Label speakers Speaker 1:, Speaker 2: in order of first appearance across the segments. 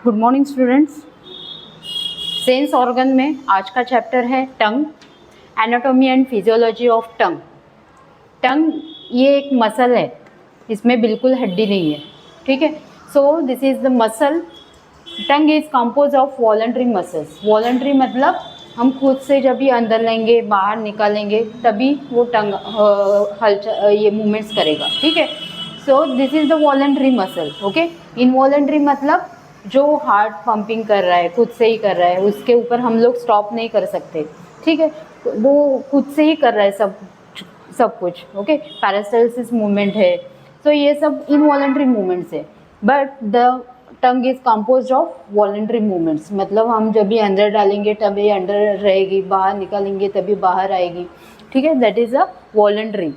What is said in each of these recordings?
Speaker 1: Good morning students. Sense organ में आज का चैप्टर है tongue, anatomy and physiology of tongue. Tongue ये एक मसल है, इसमें बिल्कुल हड्डी नहीं है, ठीक है। So this is the muscle. Tongue is compose of voluntary muscles. Voluntary मतलब हम खुद से जब भी अंदर लेंगे बाहर निकालेंगे तभी वो टंग ये मूवमेंट्स करेगा, ठीक है। So this is the voluntary muscle, okay. Involuntary मतलब जो हार्ट पंपिंग कर रहा है खुद से ही कर रहा है, उसके ऊपर हम लोग स्टॉप नहीं कर सकते, ठीक है। वो खुद से ही कर रहा है सब कुछ, ओके। पैरास्टालसिस मूवमेंट है, तो ये सब इनवॉलंटरी मूवमेंट्स है। But the tongue is compose of voluntary movements, मतलब हम जब भी अंदर डालेंगे तभी अंदर रहेगी, बाहर निकालेंगे तभी बाहर आएगी, ठीक है। That is a voluntary.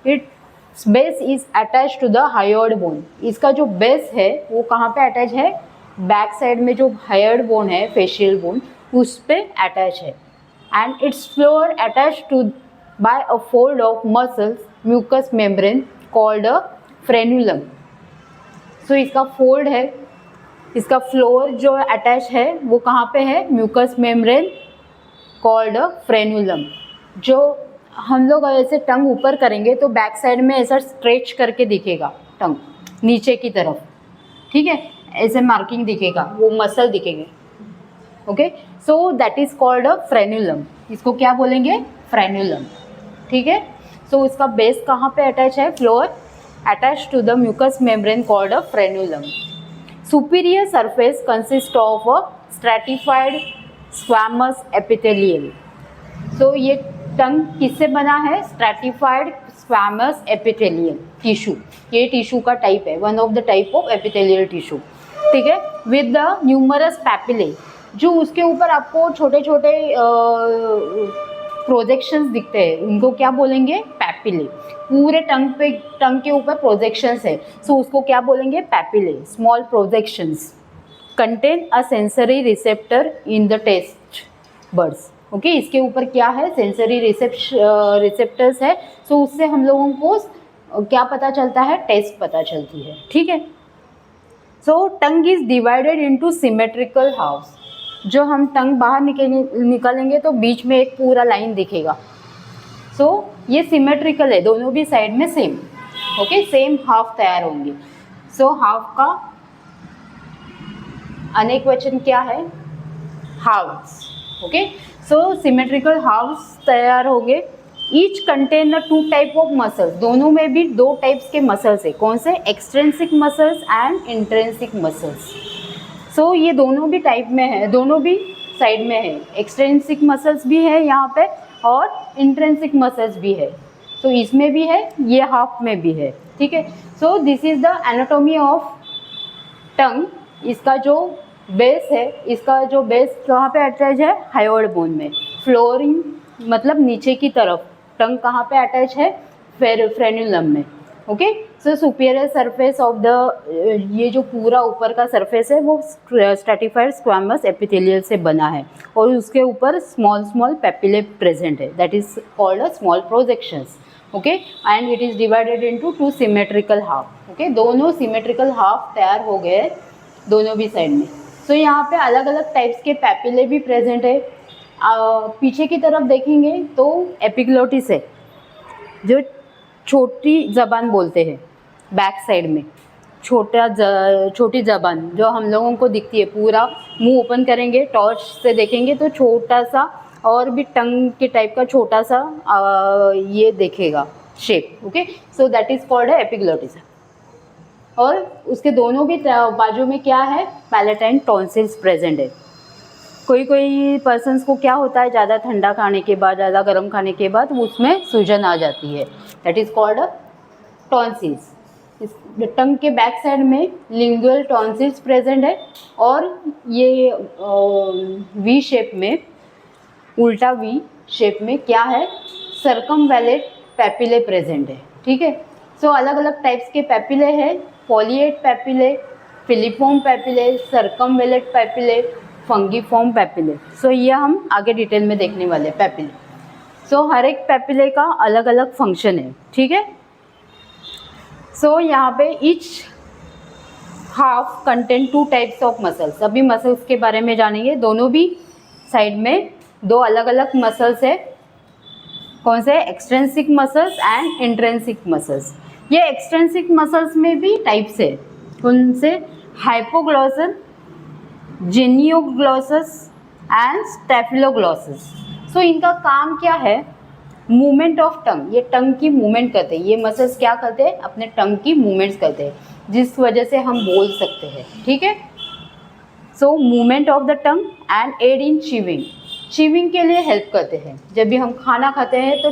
Speaker 1: Its base is attach to the hyoid bone. इसका जो बेस है वो कहाँ पे अटैच है? बैक साइड में जो हायोइड बोन है, फेशियल बोन, उस पे अटैच है। And it's floor attach to by a fold of muscles mucus membrane called a frenulum. So इसका फोल्ड है, इसका फ्लोर जो अटैच है वो कहाँ पे है? Mucus membrane called a frenulum. जो हम लोग ऐसे टंग ऊपर करेंगे तो बैक साइड में ऐसा स्ट्रेच करके दिखेगा टंग नीचे की तरफ, ठीक है। ऐसे मार्किंग दिखेगा, वो मसल दिखेंगे, okay. So that is called a frenulum. इसको क्या बोलेंगे? फ्रेन्युलम, ठीक है। सो इसका बेस कहाँ पे अटैच है? Floor attach to the mucus membrane called a frenulum. Superior surface consist of a stratified squamous epithelial. So ये टंग किससे बना है? Stratified squamous epithelial tissue. ये टिश्यू का टाइप है, one of the type of epithelial tissue, ठीक है। With the numerous papillae, जो उसके ऊपर आपको छोटे छोटे प्रोजेक्शंस दिखते हैं, उनको क्या बोलेंगे? पैपिले। पूरे टंग के ऊपर प्रोजेक्शंस है, सो उसको क्या बोलेंगे? Papillae, small projections contain a sensory receptor in the taste buds, okay. इसके ऊपर क्या है? सेंसरी रिसेप्टर्स है, सो उससे हम लोगों को क्या पता चलता है? टेस्ट पता चलती है, ठीक है। So tongue is divided into symmetrical halves. जो हम टंग बाहर निकालेंगे तो बीच में एक पूरा लाइन दिखेगा। सो ये सिमेट्रिकल है, दोनों भी साइड में सेम, ओके, सेम हाफ तैयार होंगे। सो हाफ का अनेक वचन क्या है? Halves, okay. So symmetrical halves तैयार होंगे। Each contain the two type of muscles. दोनों में भी दो टाइप्स के मसल्स है। कौन से? Extrinsic muscles and intrinsic muscles. So ये दोनों भी टाइप में है, दोनों भी साइड में है। एक्सट्रिंसिक मसल्स भी है यहाँ पे और इंट्रिंसिक मसल्स भी है। सो इसमें भी है, ये हाफ में भी है, ठीक है। So this is the anatomy of tongue. इसका जो बेस है, इसका जो बेस कहाँ पे अटैच है? हायोइड बोन में। फ्लोरिंग मतलब नीचे की तरफ। टंग कहाँ पे अटैच है? फ्रेन्युलम में, okay. So superior surface of the ये जो पूरा ऊपर का सरफेस है वो स्ट्रैटिफाइड स्क्वैमस एपिथेलियल से बना है और उसके ऊपर स्मॉल स्मॉल पेपिले प्रेजेंट है, that is called a small projections, okay. And it is divided into two symmetrical half, okay. दोनों सिमेट्रिकल हाफ तैयार हो गए दोनों भी साइड में। सो यहाँ पे अलग अलग टाइप्स के पेपिले भी प्रेजेंट है। पीछे की तरफ देखेंगे तो एपिग्लोटिस है, जो छोटी जबान बोलते हैं। बैक साइड में छोटी जबान जो हम लोगों को दिखती है, पूरा मुंह ओपन करेंगे टॉर्च से देखेंगे तो छोटा सा और भी टंग के टाइप का छोटा सा ये देखेगा shape, okay. So that is called epiglottis. और उसके दोनों भी बाजू में क्या है? पैलेटाइन टॉन्सिल्स प्रेजेंट है। कोई कोई पर्सन्स को क्या होता है, ज़्यादा ठंडा खाने के बाद, ज़्यादा गर्म खाने के बाद उसमें सूजन आ जाती है, दैट इज़ कॉल्ड टॉन्सिल्स। इस टंग के बैक साइड में लिंगुअल टॉन्सिल्स प्रेजेंट है और ये वी शेप में, उल्टा वी शेप में क्या है? सर्कमवैलेट पेपिले प्रेजेंट है, ठीक है। सो अलग अलग टाइप्स के पेपिले हैं। फॉलिएट papillae, filiform papillae, सर्कमवैलेट papillae, फंगीफॉर्म papillae. सो ये हम आगे डिटेल में देखने वाले हैं पेपिले। सो हर एक पेपिले का अलग अलग फंक्शन है, ठीक है। सो यहाँ पे each half contain two types of muscles. अभी मसल्स के बारे में जानेंगे। दोनों भी साइड में दो अलग अलग मसल्स है। कौन से? Extrinsic muscles and intrinsic muscles. ये एक्सट्रेंसिक मसल्स में भी टाइप्स है। कौन से? Hypoglossal, जेनियोग्लॉसस and स्टेफिलोग्लॉसस। सो इनका काम क्या है? मूवमेंट ऑफ टंग। ये टंग की मूवमेंट करते हैं। ये मसल्स क्या करते हैं? अपने टंग की मूवमेंट्स करते हैं, जिस वजह से हम बोल सकते हैं। ठीक है। So movement of the tongue and aid in chewing. Chewing के लिए हेल्प करते हैं। जब भी हम खाना खाते हैं तो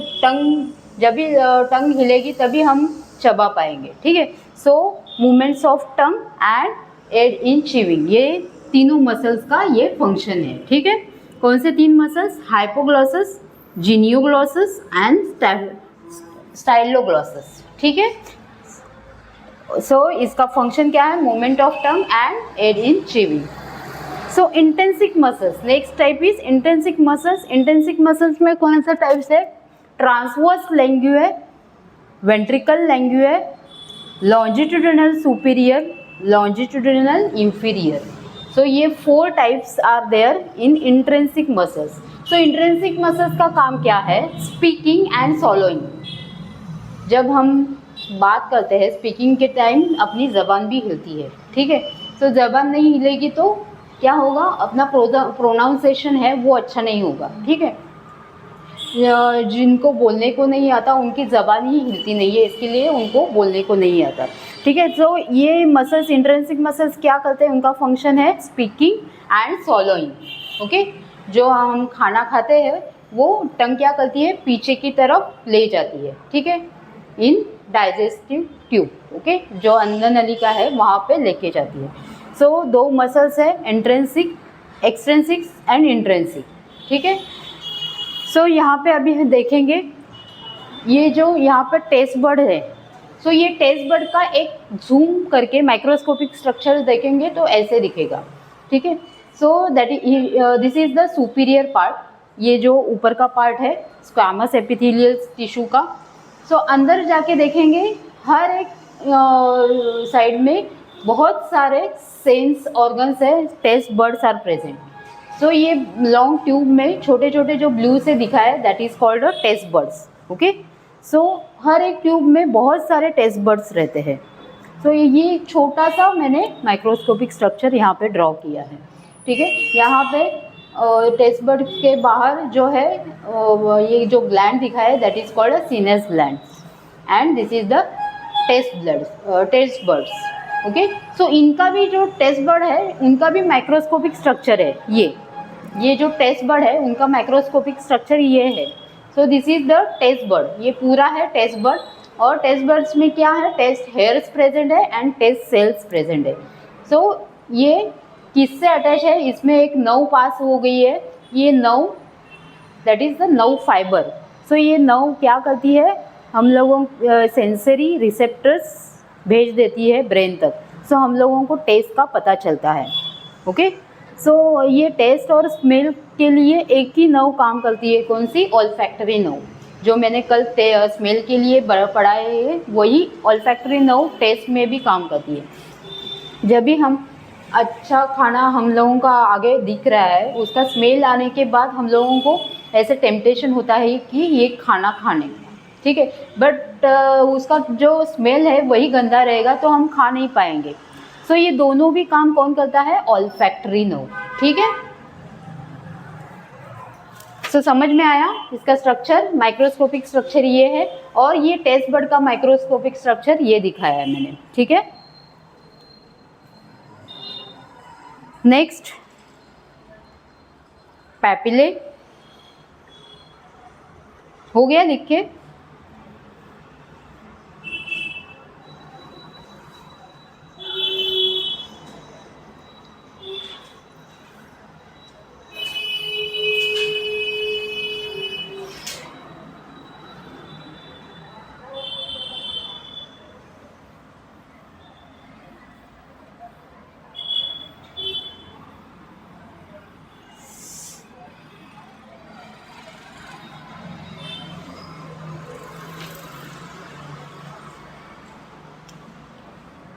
Speaker 1: जब भी टंग हिलेगी तभी हम चबा पाएंगे। ठीक है। So movements of tongue and aid in chewing, ये तीनों मसल्स का ये फंक्शन है। ठीक है। कौन से तीन मसल्स? हाइपोग्लॉसस, जीनियोग्लॉसस एंड स्टाइलोग्लॉसस। ठीक है। सो इसका फंक्शन क्या है? Movement of tongue and aid in chewing. So intrinsic muscles, next type is intrinsic muscles. Intrinsic muscles में कौन सा टाइप्स है? Transverse linguae, ventricle linguae, longitudinal superior, longitudinal inferior. So ये 4 types are there in intrinsic muscles. So intrinsic muscles का काम क्या है? Speaking and swallowing. जब हम बात करते हैं स्पीकिंग के टाइम अपनी ज़बान भी हिलती है। ठीक है। सो ज़बान नहीं हिलेगी तो क्या होगा? अपना प्रोनाउंसिएशन है वो अच्छा नहीं होगा। ठीक है। जिनको बोलने को नहीं आता उनकी ज़बान ही हिलती नहीं है, इसके लिए उनको बोलने को नहीं आता। ठीक है। तो ये मसल्स, इंट्रेंसिक मसल्स क्या करते हैं? उनका फंक्शन है स्पीकिंग एंड सॉलोइंग। ओके। जो हम खाना खाते हैं वो टंग क्या करती है? पीछे की तरफ ले जाती है। ठीक है। इन डाइजेस्टिव ट्यूब। ओके। जो अन्न नलिका है वहाँ पे लेके जाती है। सो 2 मसल्स है, इंट्रेंसिक, एक्सट्रेंसिक एंड इंट्रेंसिक। ठीक है। सो यहाँ पे अभी हम देखेंगे ये जो यहाँ पर टेस्ट बड है। सो ये टेस्ट बड का एक जूम करके माइक्रोस्कोपिक स्ट्रक्चर देखेंगे तो ऐसे दिखेगा। ठीक है। So that this is the superior part. ये जो ऊपर का पार्ट है स्क्वामस एपिथेलियल टिश्यू का। सो अंदर जाके देखेंगे हर एक साइड में बहुत सारे सेंस ऑर्गन्स है। Taste buds are present. So ये लॉन्ग ट्यूब में छोटे छोटे जो ब्लू से दिखा है that is called a taste buds. Okay. So हर एक ट्यूब में बहुत सारे टेस्ट बर्ड्स रहते हैं। सो ये एक छोटा सा मैंने माइक्रोस्कोपिक स्ट्रक्चर यहाँ पे ड्रॉ किया है। ठीक है। यहाँ पे टेस्ट बर्ड के बाहर जो है ये जो ग्लैंड दिखा है that is called a sinus gland and this is the taste buds. Okay. So इनका भी जो टेस्ट बर्ड है उनका भी माइक्रोस्कोपिक स्ट्रक्चर है। ये जो टेस्ट बर्ड है उनका माइक्रोस्कोपिक स्ट्रक्चर ये है। So this is the taste bud. ये पूरा है टेस्ट बर्ड। और टेस्ट बर्ड्स में क्या है? टेस्ट हेयर्स प्रेजेंट है एंड टेस्ट सेल्स प्रेजेंट है। सो ये किससे अटैच है? इसमें एक नर्व पास हो गई है। ये nerve that is the nerve fibre. So ये नर्व क्या करती है? हम लोगों सेंसरी रिसेप्टर्स भेज देती है ब्रेन तक। सो हम लोगों को टेस्ट का पता चलता है। ओके। सो ये टेस्ट और स्मेल के लिए एक ही नर्व काम करती है। कौन सी? Olfactory nerve. जो मैंने कल स्मेल के लिए पढ़ा है वही ऑल्फैक्टरी नर्व टेस्ट में भी काम करती है। जब भी हम अच्छा खाना हम लोगों का आगे दिख रहा है उसका स्मेल आने के बाद हम लोगों को ऐसे टेम्पटेशन होता है कि ये खाना खाने। ठीक है। बट उसका जो स्मेल है वही गंदा रहेगा तो हम खा नहीं पाएंगे। सो ये दोनों भी काम कौन करता है? Olfactory nerve. ठीक है। सो समझ में आया इसका स्ट्रक्चर? माइक्रोस्कोपिक स्ट्रक्चर ये है और ये टेस्ट बर्ड का माइक्रोस्कोपिक स्ट्रक्चर ये दिखाया है मैंने। ठीक है। नेक्स्ट पैपिले हो गया लिख के।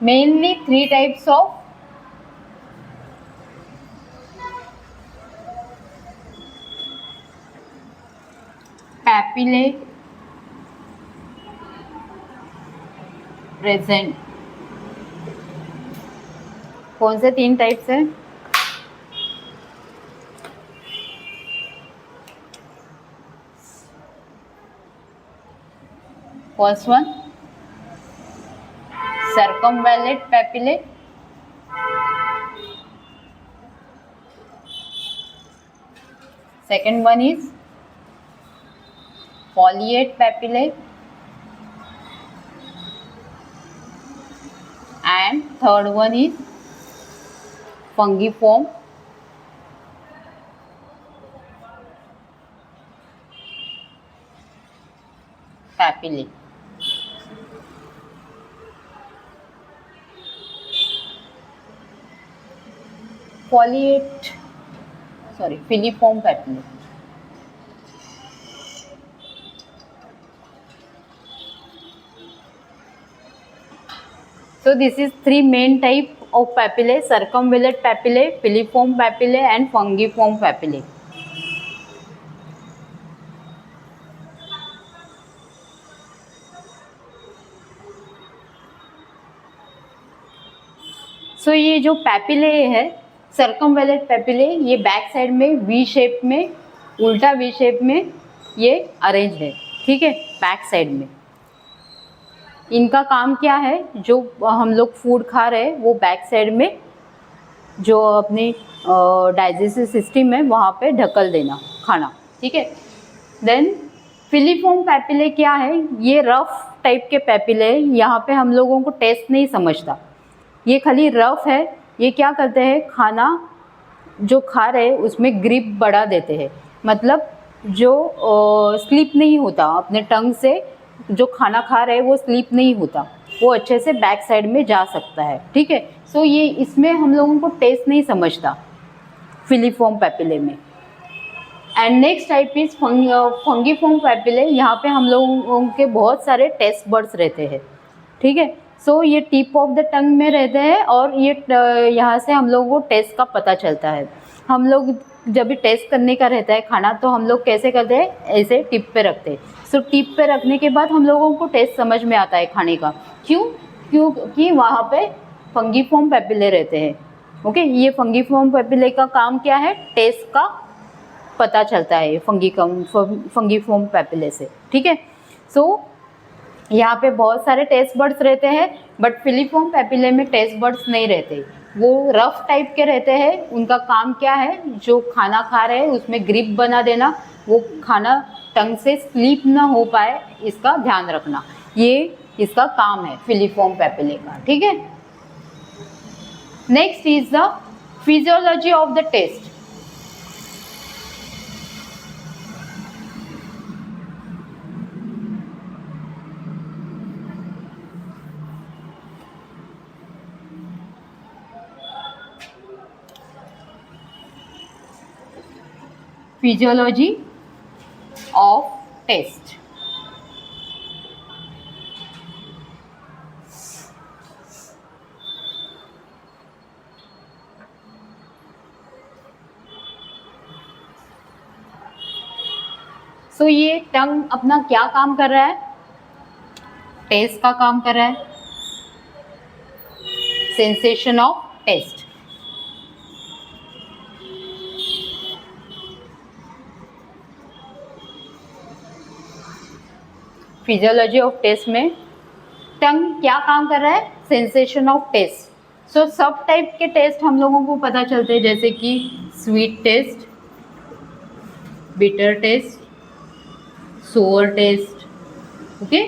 Speaker 1: Mainly 3 types of papillae present. कौन से 3 टाइप्स हैं? First one circumvallate papillae, second one is foliate papillae, and third one is fungiform papillae। filiform papillae। So this is 3 main type of papillae: circumvallate papillae, filiform papillae, and fungiform papillae। So ये जो papillae है, सर्कमवेलेट papillae, ये back side में V shape में, उल्टा V shape में ये arrange है, ठीक है, बैक साइड में। इनका काम क्या है? जो हम लोग फूड खा रहे हैं वो बैक साइड में जो अपनी डाइजेस्टिव सिस्टम है वहाँ पे ढकल देना खाना, ठीक है। देन फिलीफॉर्म पैपिले क्या है? ये रफ टाइप के पैपिले है, यहाँ पे हम लोगों को टेस्ट नहीं समझता, ये खाली रफ है। ये क्या करते हैं? खाना जो खा रहे हैं उसमें ग्रिप बढ़ा देते हैं, मतलब जो स्लिप नहीं होता अपने टंग से, जो खाना खा रहे हैं वो स्लिप नहीं होता, वो अच्छे से बैक साइड में जा सकता है, ठीक है। सो ये इसमें हम लोगों को टेस्ट नहीं समझता फिलीफॉर्म पैपिले में। And next type is fungiform papillae. यहाँ पे हम लोगों के बहुत सारे टेस्ट बर्ड्स रहते हैं, ठीक है। सो ये टिप ऑफ द टंग में रहते हैं और ये यहाँ से हम लोगों को टेस्ट का पता चलता है। हम लोग जब भी टेस्ट करने का रहता है खाना तो हम लोग कैसे करते हैं? ऐसे टिप पे रखते हैं। सो टिप पे रखने के बाद हम लोगों को टेस्ट समझ में आता है खाने का। क्योंकि वहाँ पे फंगीफॉर्म पैपिले रहते हैं, ओके। ये फंगीफॉर्म पैपिले का काम क्या है? टेस्ट का पता चलता है फंगीफॉर्म पैपिले से, ठीक है। सो यहाँ पे बहुत सारे टेस्ट बर्ड्स रहते हैं, बट फिलीफॉर्म पैपिले में टेस्ट बर्ड्स नहीं रहते, वो रफ टाइप के रहते हैं। उनका काम क्या है? जो खाना खा रहे हैं उसमें ग्रिप बना देना, वो खाना टंग से स्लिप ना हो पाए इसका ध्यान रखना, ये इसका काम है फिलीफॉर्म पैपिले का, ठीक है। Next is the physiology of the taste. Physiology of taste. So ये टंग अपना क्या काम कर रहा है? टेस्ट का काम कर रहा है, sensation of taste. Physiology of taste में टंग क्या काम कर रहा है? Sensation of taste. सो सब टाइप के टेस्ट हम लोगों को पता चलते हैं, जैसे कि sweet taste, bitter taste, sour taste, okay.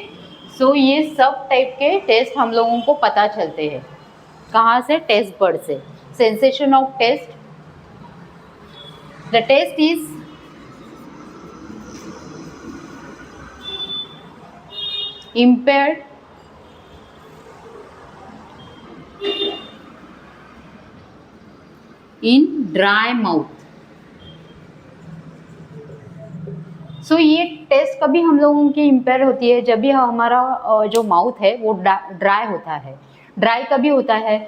Speaker 1: So ये सब टाइप के टेस्ट हम लोगों को पता चलते हैं कहाँ से? टेस्ट बर्ड से। Sensation of taste, the taste is impaired in dry mouth। सो ये टेस्ट कभी हम लोगों की इम्पेयर होती है जब भी हमारा जो माउथ है वो ड्राई होता है। ड्राई कभी होता है?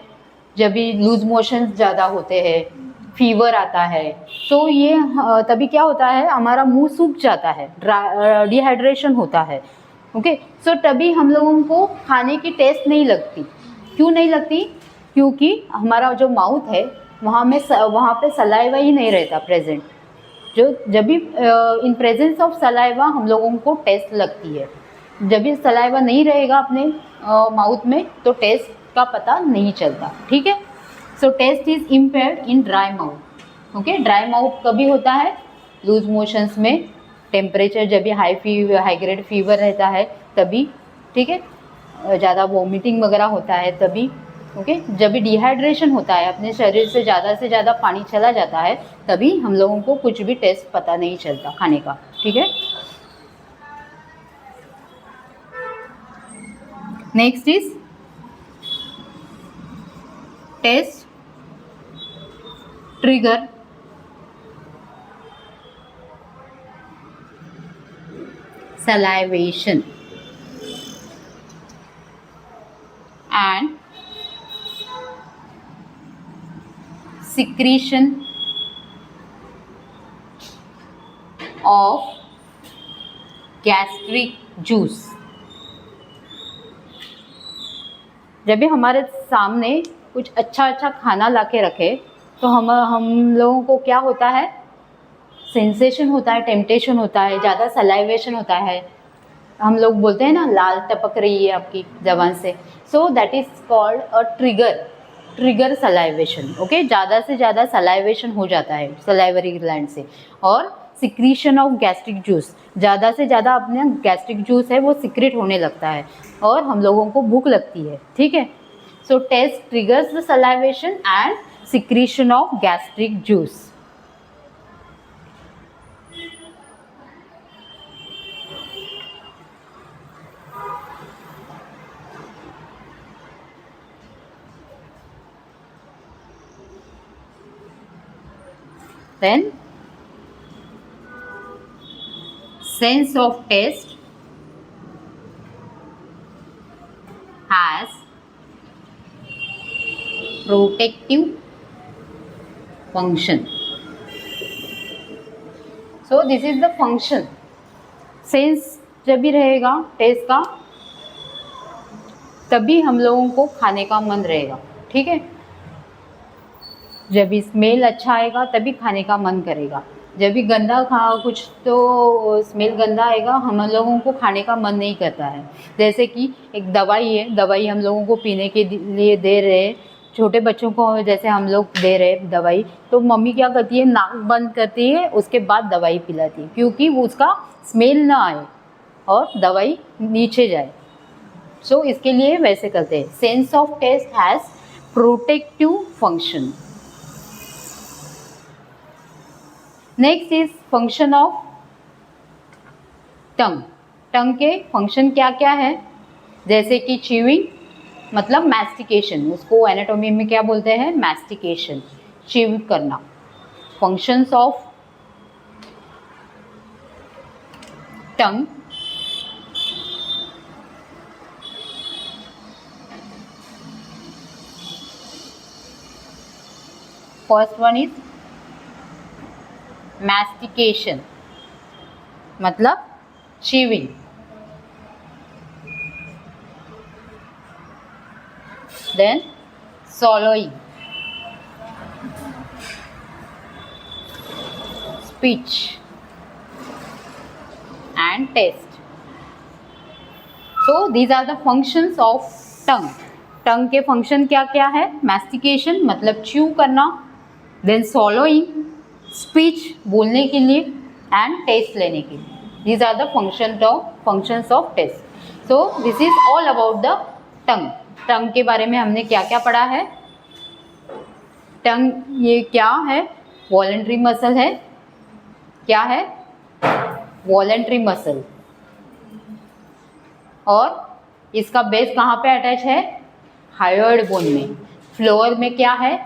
Speaker 1: जब भी लूज मोशंस ज़्यादा होते हैं, फीवर आता है, तो ये तभी क्या होता है, हमारा मुंह सूख जाता है, डिहाइड्रेशन होता है। ओके, सो तभी हम लोगों को खाने की टेस्ट नहीं लगती। क्यों नहीं लगती? क्योंकि हमारा जो माउथ है वहाँ पे सलाइवा ही नहीं रहता प्रेजेंट। जब भी इन प्रेजेंस ऑफ सलाइवा हम लोगों को टेस्ट लगती है। जब भी सलाइवा नहीं रहेगा अपने माउथ में तो टेस्ट का पता नहीं चलता। ठीक है, so taste is impaired in dry mouth. Okay, dry mouth कभी होता है? लूज मोशंस में, टेम्परेचर जब भी हाई ग्रेड फीवर रहता है तभी, ठीक है, ज़्यादा वॉमिटिंग वगैरह होता है तभी। ओके, जब भी डिहाइड्रेशन होता है, अपने शरीर से ज़्यादा पानी चला जाता है, तभी हम लोगों को कुछ भी टेस्ट पता नहीं चलता खाने का। ठीक है, next is taste trigger salivation and secretion of gastric juice। जब भी हमारे सामने कुछ अच्छा खाना लाके रखे तो हम लोगों को क्या होता है? सेंसेशन होता है, टेम्पटेशन होता है, ज़्यादा सलाइवेशन होता है। हम लोग बोलते हैं ना, लाल टपक रही है आपकी जबान से, सो that is called a trigger salivation. Okay, ज़्यादा से ज़्यादा सलाइवेशन हो जाता है सलाइवरी ग्लैंड से। और सिक्रीशन ऑफ गैस्ट्रिक जूस, ज़्यादा से ज़्यादा अपने गैस्ट्रिक जूस है वो सिक्रेट होने लगता है और हम लोगों को भूख लगती है। ठीक है, so taste triggers the salivation and secretion of gastric juice. Then sense of taste has protective function. So this is the function. Sense जब भी रहेगा टेस्ट का तभी हम लोगों को खाने का मन रहेगा। ठीक है, जब भी स्मेल अच्छा आएगा तभी खाने का मन करेगा। जब भी गंदा कुछ तो स्मेल गंदा आएगा, हम लोगों को खाने का मन नहीं करता है। जैसे कि एक दवाई है, दवाई हम लोगों को पीने के लिए दे रहे हैं, छोटे बच्चों को जैसे हम लोग दे रहे हैं दवाई, तो मम्मी क्या करती है, नाक बंद करती है, उसके बाद दवाई पिलाती है, क्योंकि वो उसका स्मेल ना आए और दवाई नीचे जाए। सो इसके लिए वैसे करते हैं। Sense of taste has protective function. Next is function of tongue. Tongue के फंक्शन क्या क्या है? जैसे कि च्यूइंग मतलब मैस्टिकेशन, उसको एनाटॉमी में क्या बोलते हैं? मैस्टिकेशन, च्यू करना। Functions of tongue first one is mastication मतलब chewing. Then swallowing, speech and taste. So these are the functions of tongue. टंग के फंक्शन क्या क्या है? मैस्टिकेशन मतलब च्यू करना, देन swallowing, स्पीच बोलने के लिए, एंड टेस्ट लेने के लिए। These are the functions of taste. So this is all about the tongue. Tongue के बारे में हमने क्या क्या पढ़ा है? टंग ये क्या है? वॉलंटरी मसल है। क्या है? Voluntary muscle. और इसका बेस कहाँ पे अटैच है? हायोइड बोन में। फ्लोर में क्या है?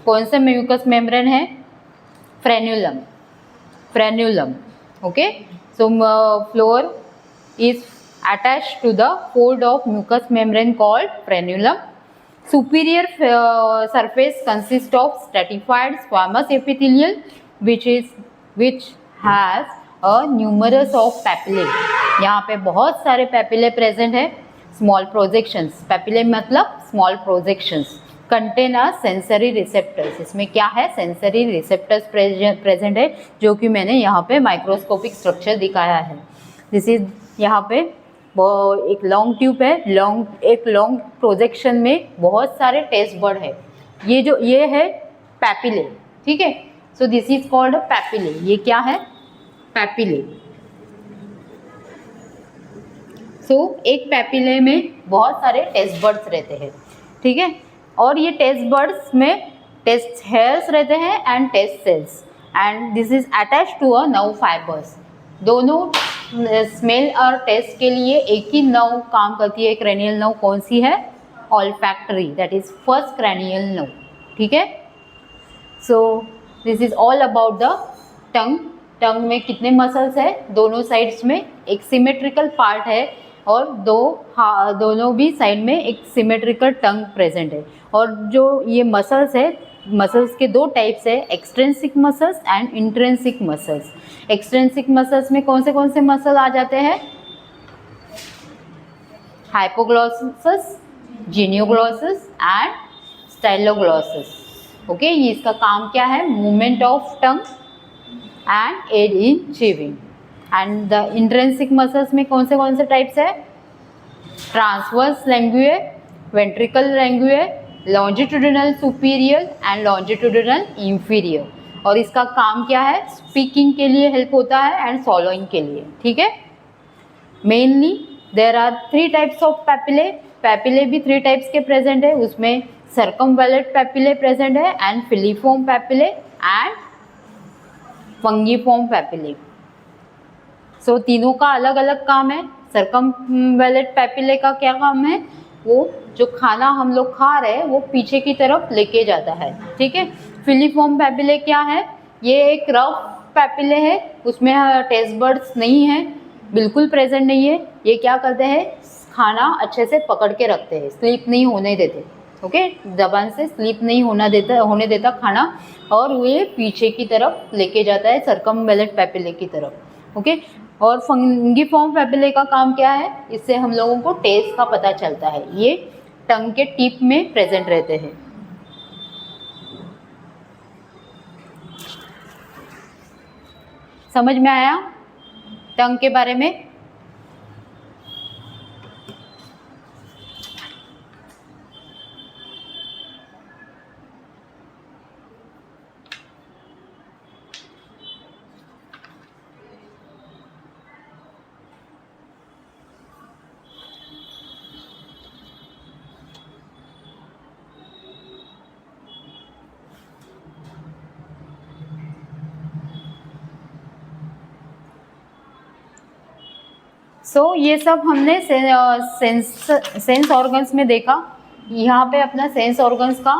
Speaker 1: कौन सा म्यूकस मेम्ब्रेन है? Frenulum. Frenulum, okay. So floor is attached to the fold of mucous membrane called frenulum. superior surface consists of stratified squamous epithelial which has a numerous of papillae. यहाँ पे बहुत सारे पेपिले प्रेजेंट है. Small projections, papillae मतलब small projections, contain a sensory receptors. इसमें क्या है, sensory receptors present है, जो कि मैंने यहाँ पे माइक्रोस्कोपिक स्ट्रक्चर दिखाया है. दिस इज, यहाँ पे एक लॉन्ग ट्यूब है, एक लॉन्ग प्रोजेक्शन में बहुत सारे टेस्ट बर्ड है. ये है पैपिले. ठीक है, so this is called papillae. ये क्या है, पैपिले. सो एक पैपिले में बहुत सारे टेस्ट बर्ड्स रहते हैं. ठीक है, और ये टेस्ट बर्ड्स में टेस्ट हेयर्स रहते हैं and taste cells, and this is attach to a nerve fibers. दोनों स्मेल और टेस्ट के लिए एक ही नर्व काम करती है. क्रैनियल नर्व कौन सी है, olfactory, that is first cranial nerve. ठीक है, so this is all about the tongue. Tongue में कितने मसल्स है, दोनों साइड्स में एक सिमेट्रिकल पार्ट है, और दोनों भी साइड में एक सिमेट्रिकल टंग प्रेजेंट है. और जो ये मसल्स है, मसल्स के दो टाइप्स है, extrinsic muscles and intrinsic muscles. Extrinsic muscles में कौन से मसल आ जाते हैं, हाइपोग्लॉसस, जिनियोग्लॉसस एंड स्टाइलोग्लॉसस. ओके, ये इसका काम क्या है, movement of tongue and aid in chewing. And the intrinsic muscles में कौन से टाइप्स है, transverse linguae, ventricle linguae, longitudinal superior and longitudinal inferior. और इसका काम क्या है, स्पीकिंग के लिए हेल्प होता है एंड सॉलोइंग के लिए. ठीक है, mainly there are 3 types of papillae. Papillae भी 3 टाइप्स के प्रेजेंट है. उसमें सर्कमवैलेंट पैपिले प्रेजेंट है and filiform papillae and fungiform papillae. So तीनों का अलग अलग काम है. सर्कमवैलेंट पैपिले का क्या काम है, वो जो खाना हम लोग खा रहे हैं वो पीछे की तरफ लेके जाता है. ठीक है, फिलीफॉर्म पैपिले क्या है, ये एक रफ पैपिले है, उसमें टेस्ट बर्ड्स नहीं है, बिल्कुल प्रेजेंट नहीं है. ये क्या करते हैं, खाना अच्छे से पकड़ के रखते हैं, स्लीप नहीं होने देते. ओके, जबान से स्लीप नहीं होने देता खाना, और ये पीछे की तरफ लेके जाता है सर्कमवैलेंट पैपिले की तरफ. ओके, और फंगीफॉर्म पैपिले का काम क्या है, इससे हम लोगों को टेस्ट का पता चलता है. ये टंग के टिप में प्रेजेंट रहते हैं. समझ में आया टंग के बारे में? सो ये सब हमने सेंस ऑर्गन्स में देखा. यहाँ पे अपना सेंस ऑर्गन्स का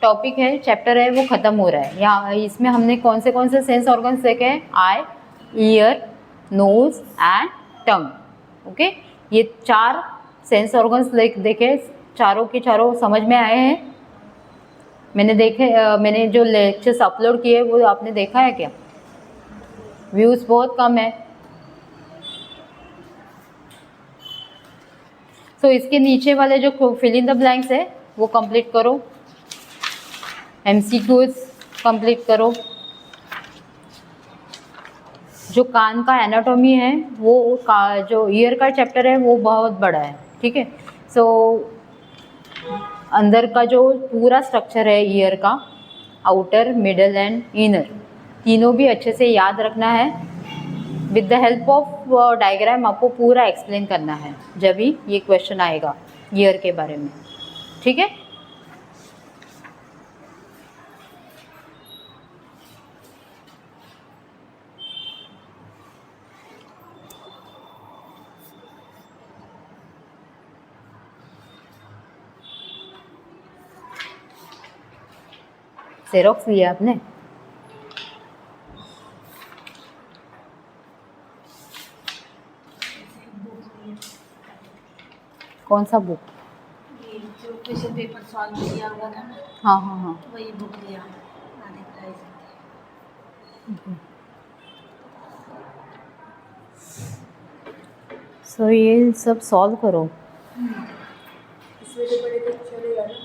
Speaker 1: टॉपिक है, चैप्टर है, वो ख़त्म हो रहा है. यहाँ इसमें हमने कौन से सेंस ऑर्गन्स देखे हैं, eye, ear, nose and tongue. Okay, ये 4 सेंस ऑर्गन्स देखे, चारों के चारों समझ में आए हैं. मैंने जो लेक्चर्स अपलोड किए वो आपने देखा है क्या? व्यूज़ बहुत कम है. तो इसके नीचे वाले जो फिल इन द ब्लैंक्स है वो कंप्लीट करो, MCQs कंप्लीट करो. जो कान का एनाटॉमी है वो जो ईयर का चैप्टर है वो बहुत बड़ा है. ठीक है, सो अंदर का जो पूरा स्ट्रक्चर है ईयर का, आउटर, मिडल एंड इनर, तीनों भी अच्छे से याद रखना है. With the help of diagram आपको पूरा एक्सप्लेन करना है जब भी ये क्वेश्चन आएगा ईयर के बारे में. ठीक है, जेरोक्स लिया आपने? कौन सा बुक?
Speaker 2: क्वेश्चन पेपर सॉल्व किया हुआ था ना,
Speaker 1: हाँ हाँ हाँ।
Speaker 2: वही बुक लिया, आधे प्राइस होती
Speaker 1: सो ये सब सॉल्व करो।
Speaker 2: है। इसमें जो पढ़े थे चलेगा ना?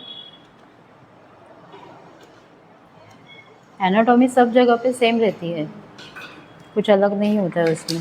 Speaker 1: एनाटॉमी सब जगह पे सेम रहती है, कुछ अलग नहीं होता है उसमें।